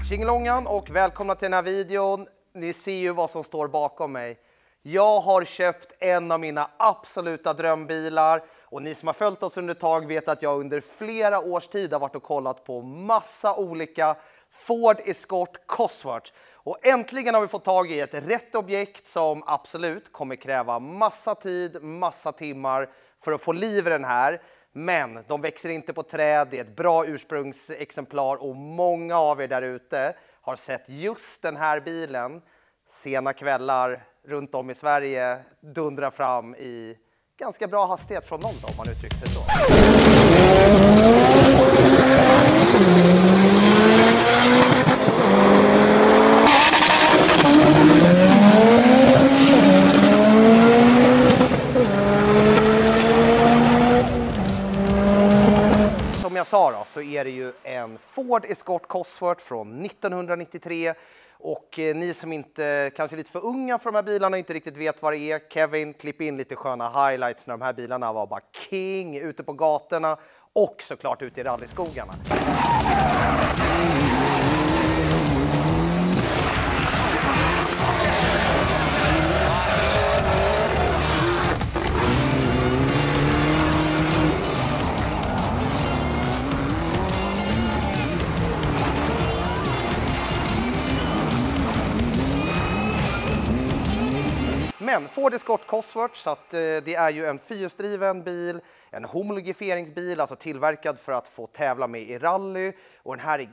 Tjingelångan och välkomna till den här videon. Ni ser ju vad som står bakom mig. Jag har köpt en av mina absoluta drömbilar. Och ni som har följt oss under ett tag vet att jag under flera års tid har varit och kollat på massa olika Ford Escort Cosworth. Och äntligen har vi fått tag i ett rätt objekt som absolut kommer kräva massa tid, massa timmar för att få liv i den här. Men de växer inte på träd, det är ett bra ursprungsexemplar och många av er där ute har sett just den här bilen sena kvällar runt om i Sverige dundra fram i ganska bra hastighet från noll om man uttrycker sig så. Som jag sa då, så är det ju en Ford Escort Cosworth från 1993. Och ni som inte kanske är lite för unga för de här bilarna och inte riktigt vet vad det är. Kevin, klipp in lite sköna highlights när de här bilarna var bara king ute på gatorna och såklart ute i rallyskogarna. Men Ford Escort Cosworth, så att det är ju en fyrhjulsdriven bil, en homologifieringsbil, alltså tillverkad för att få tävla med i rally. Och den här är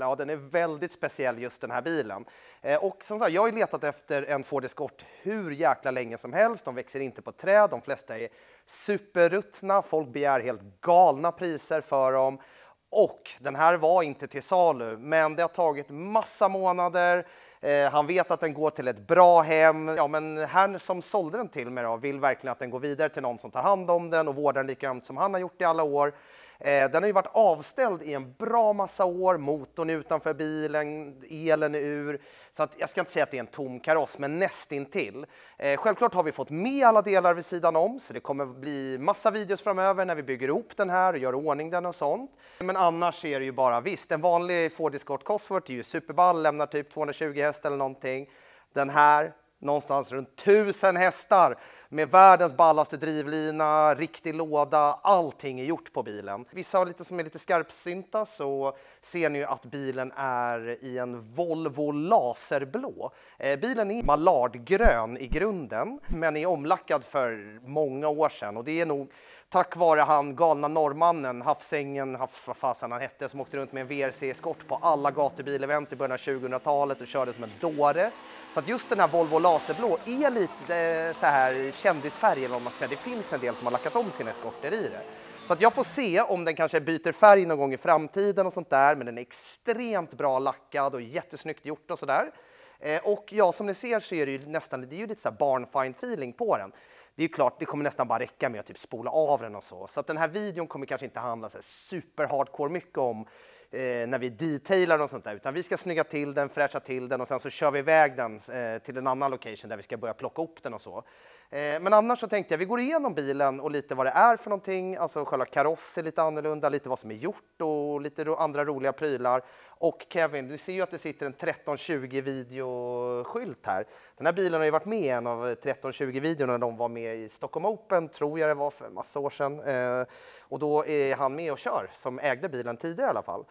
ja, den är väldigt speciell just den här bilen. Och som sagt, jag har letat efter en Ford Escort hur jäkla länge som helst. De växer inte på träd, de flesta är superruttna, folk begär helt galna priser för dem. Och den här var inte till salu, men det har tagit massa månader. Han vet att den går till ett bra hem. Ja, men han som sålde den till mig då, vill verkligen att den går vidare till någon som tar hand om den och vårdar den lika ömt som han har gjort i alla år. Den har ju varit avställd i en bra massa år. Motorn utanför bilen, elen är ur. Så att jag ska inte säga att det är en tom kaross, men nästintill. Självklart har vi fått med alla delar vid sidan om, så det kommer bli massa videos framöver när vi bygger ihop den här och gör ordning den och sånt. Men annars är det ju bara visst, en vanlig Ford Escort Cosworth är ju superball, lämnar typ 220 hästar eller någonting. Den här någonstans runt 1000 hästar med världens ballaste drivlina, riktig låda, allting är gjort på bilen. Vissa har lite som är lite skarpsynta så ser ni ju att bilen är i en Volvo laserblå. Bilen är mallardgrön i grunden men är omlackad för många år sedan och det är nog tack vare han galna norrmannen, Hafsängen, vad fasen han hette, som åkte runt med en VRC-eskort på alla gatubilevent i början av 2000-talet och körde som en dåre. Så att just den här Volvo laserblå är lite så här kändisfärg eller vad man säger. Det finns en del som har lackat om sina eskorter i det. Så att jag får se om den kanske byter färg någon gång i framtiden och sånt där. Men den är extremt bra lackad och jättesnyggt gjort och sådär. Och ja, som ni ser så är det ju nästan, det är ju lite så här barnfine feeling på den. Det är ju klart, det kommer nästan bara räcka med att typ spola av den och så. Så att den här videon kommer kanske inte handla så super hardcore mycket om när vi detailar och sånt där. Utan vi ska snygga till den, fräscha till den och sen så kör vi iväg den till en annan location där vi ska börja plocka upp den och så. Men annars så tänkte jag, vi går igenom bilen och lite vad det är för någonting. Alltså själva kaross är lite annorlunda, lite vad som är gjort och lite andra roliga prylar. Och Kevin, du ser ju att det sitter en 1320 videoskylt här. Den här bilen har ju varit med i en av 1320 videorna när de var med i Stockholm Open, tror jag det var för en massa år sedan. Och då är han med och kör, som ägde bilen tidigare i alla fall.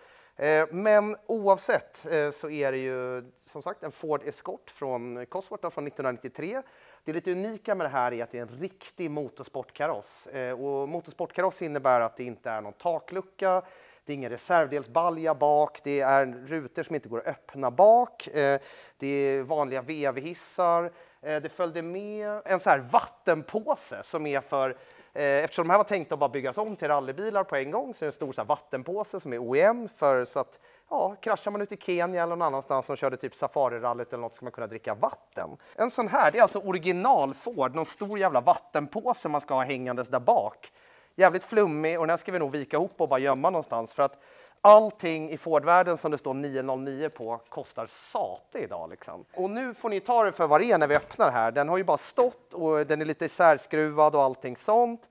Men oavsett så är det ju som sagt en Ford Escort från Cosworth från 1993. Det lite unika med det här är att det är en riktig motorsportkaross. Och motorsportkaross innebär att det inte är någon taklucka, det är ingen reservdelsbalja bak, det är rutor som inte går att öppna bak, det är vanliga vevhissar. Det följde med en så här vattenpåse som är för eftersom de här var tänkta att bara byggas om till rallybilar på en gång så är det en stor så här vattenpåse som är OEM för så att ja, kraschar man ut i Kenya eller någon annanstans som körde typ safarirallyt eller något ska man kunna dricka vatten. En sån här, det är alltså original Ford, någon stor jävla vattenpåse man ska ha hängandes där bak. Jävligt flummig och den här ska vi nog vika ihop och bara gömma någonstans för att Allting i Ford-världen som det står 909 på kostar sate idag liksom. Och nu får ni ta det för vad det är när vi öppnar här. Den har ju bara stått och den är lite isärskruvad och allting sånt.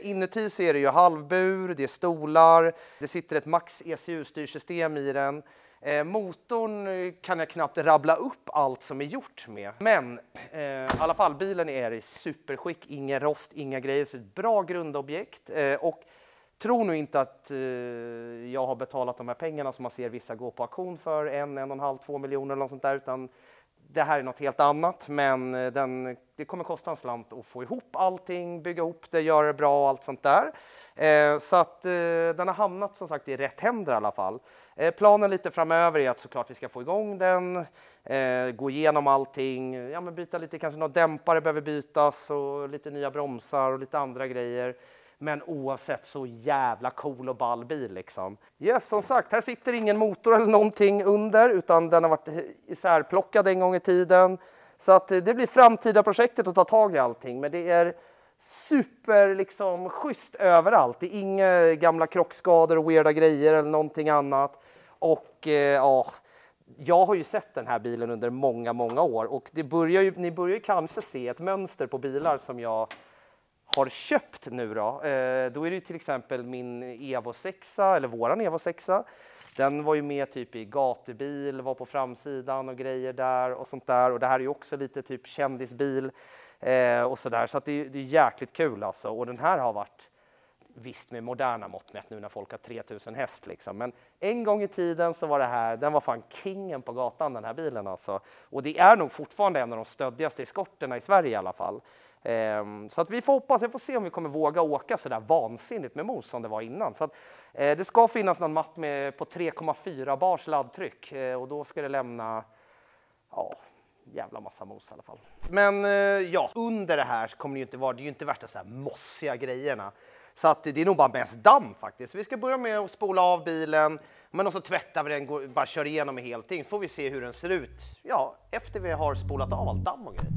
Inuti så är det ju halvbur, det är stolar, det sitter ett Max ECU-styrsystem i den. Motorn kan jag knappt rabbla upp allt som är gjort med. Men i alla fall, bilen är i superskick, ingen rost, inga grejer. Så ett bra grundobjekt. Och tror nog inte att jag har betalat de här pengarna som man ser vissa gå på auktion för 1,5-2 miljoner eller något sånt där. Utan det här är något helt annat. Men det kommer kosta en slant att få ihop allting, bygga ihop det, göra det bra och allt sånt där. Så att den har hamnat som sagt i rätt händer i alla fall. Planen lite framöver är att såklart vi ska få igång den, gå igenom allting, ja, men byta lite, kanske några dämpare behöver bytas och lite nya bromsar och lite andra grejer. Men oavsett så jävla cool och ball bil liksom. Yes, som sagt, här sitter ingen motor eller någonting under utan den har varit isärplockad en gång i tiden. Så att det blir framtida projektet att ta tag i allting, men det är super liksom schysst överallt. Det är inga gamla krockskador och weirda grejer eller någonting annat. Och ja, jag har ju sett den här bilen under många år och ni börjar ju kanske se ett mönster på bilar som jag har köpt nu då. Då är det till exempel min Evo 6 eller våran Evo 6. Den var ju med typ i gatubil, var på framsidan och grejer där och sånt där. Och det här är ju också lite typ kändisbil och sådär. Så att det är jäkligt kul alltså. Och den här har varit visst med moderna mått mätt nu när folk har 3000 häst liksom. Men en gång i tiden så var det här, den var fan kingen på gatan den här bilen alltså. Och det är nog fortfarande en av de stöddigaste eskorterna i Sverige i alla fall. Så att vi får hoppas, jag får se om vi kommer våga åka så där vansinnigt med mos som det var innan. Så att, det ska finnas någon mapp på 3,4 bars laddtryck och då ska det lämna, ja, jävla massa mos i alla fall. Men ja, under det här kommer det ju inte vara, det är ju inte värsta så här mossiga grejerna. Så att det är nog bara mest damm faktiskt. Vi ska börja med att spola av bilen, men också tvättar vi den, bara kör igenom med helting. Får vi se hur den ser ut, ja, efter vi har spolat av allt damm och grejer.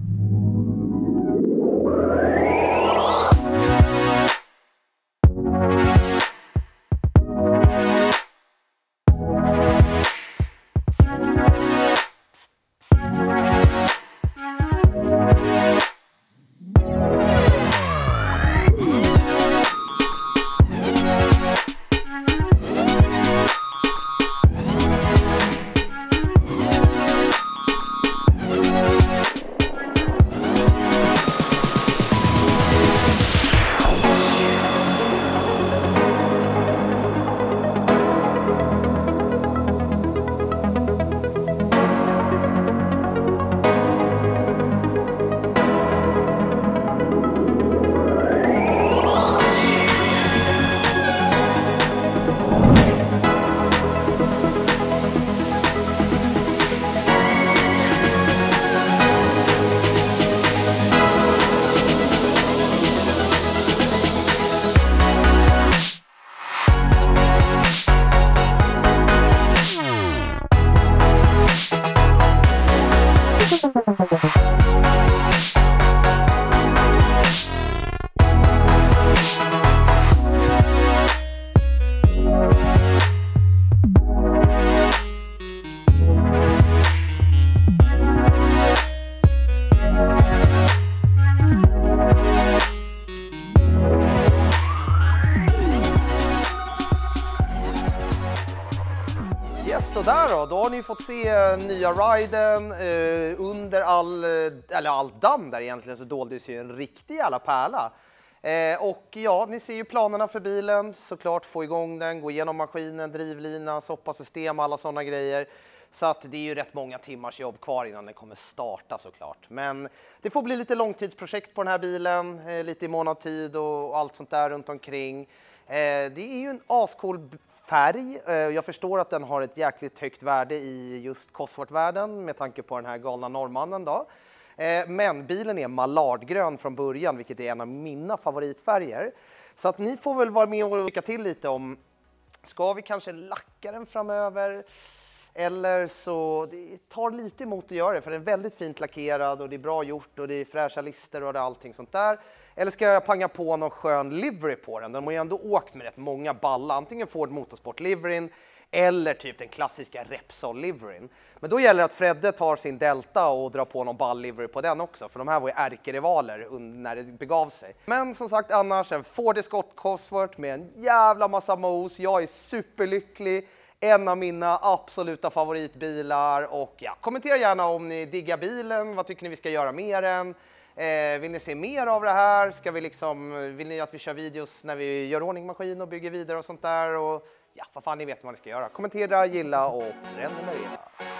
Sådär då har ni fått se nya riden under all damm där egentligen så doldes ju en riktig jävla pärla. Och ja, ni ser ju planerna för bilen, såklart få igång den, gå igenom maskinen, drivlina, soppasystem, alla sådana grejer. Så att det är ju rätt många timmars jobb kvar innan den kommer starta såklart. Men det får bli lite långtidsprojekt på den här bilen, lite i månadstid och allt sånt där runt omkring. Det är ju en ascool färg. Jag förstår att den har ett jäkligt högt värde i just Cosworth-världen med tanke på den här galna norrmannen då. Men bilen är mallardgrön från början, vilket är en av mina favoritfärger. Så att ni får väl vara med och lycka till lite om, ska vi kanske lacka den framöver? Eller så det tar lite emot att göra det, för den är väldigt fint lackerad och det är bra gjort och det är fräscha lister och det är allting sånt där. Eller ska jag panga på någon skön livery på den? Den har ju ändå åkt med rätt många balla, antingen Ford Motorsport liveryn eller typ den klassiska Repsol liveryn. Men då gäller det att Fredde tar sin Delta och drar på någon ball livery på den också, för de här var ju ärkerivaler när det begav sig. Men som sagt, annars en Ford Escort Cosworth med en jävla massa mos. Jag är superlycklig. En av mina absoluta favoritbilar, och ja, kommentera gärna om ni diggar bilen. Vad tycker ni vi ska göra med den? Vill ni se mer av det här? Vill ni att vi kör videos när vi gör ordning maskin och bygger vidare och sånt där? Och ja, vad fan, ni vet vad ni ska göra. Kommentera, gilla och prenumerera.